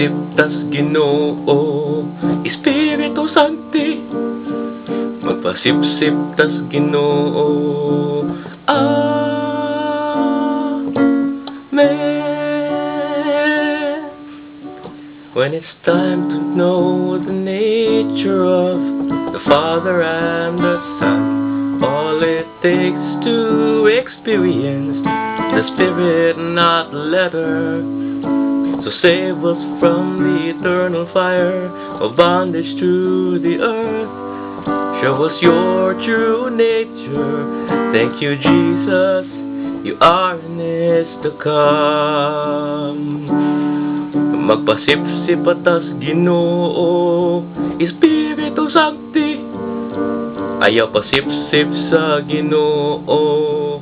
Magpasipsip tas Ginoo, Espiritu Sancti. Magpasipsip tas Ginoo, Amen. When it's time to know the nature of the Father and the Son, all it takes to experience the Spirit, not the letter. So save us from the eternal fire of bondage to the earth. Show us your true nature. Thank you, Jesus, you are and is to come. Magpasipsip tas Ginoo, Espiritu Sancti. Ayaw pasipsip sa Ginoo,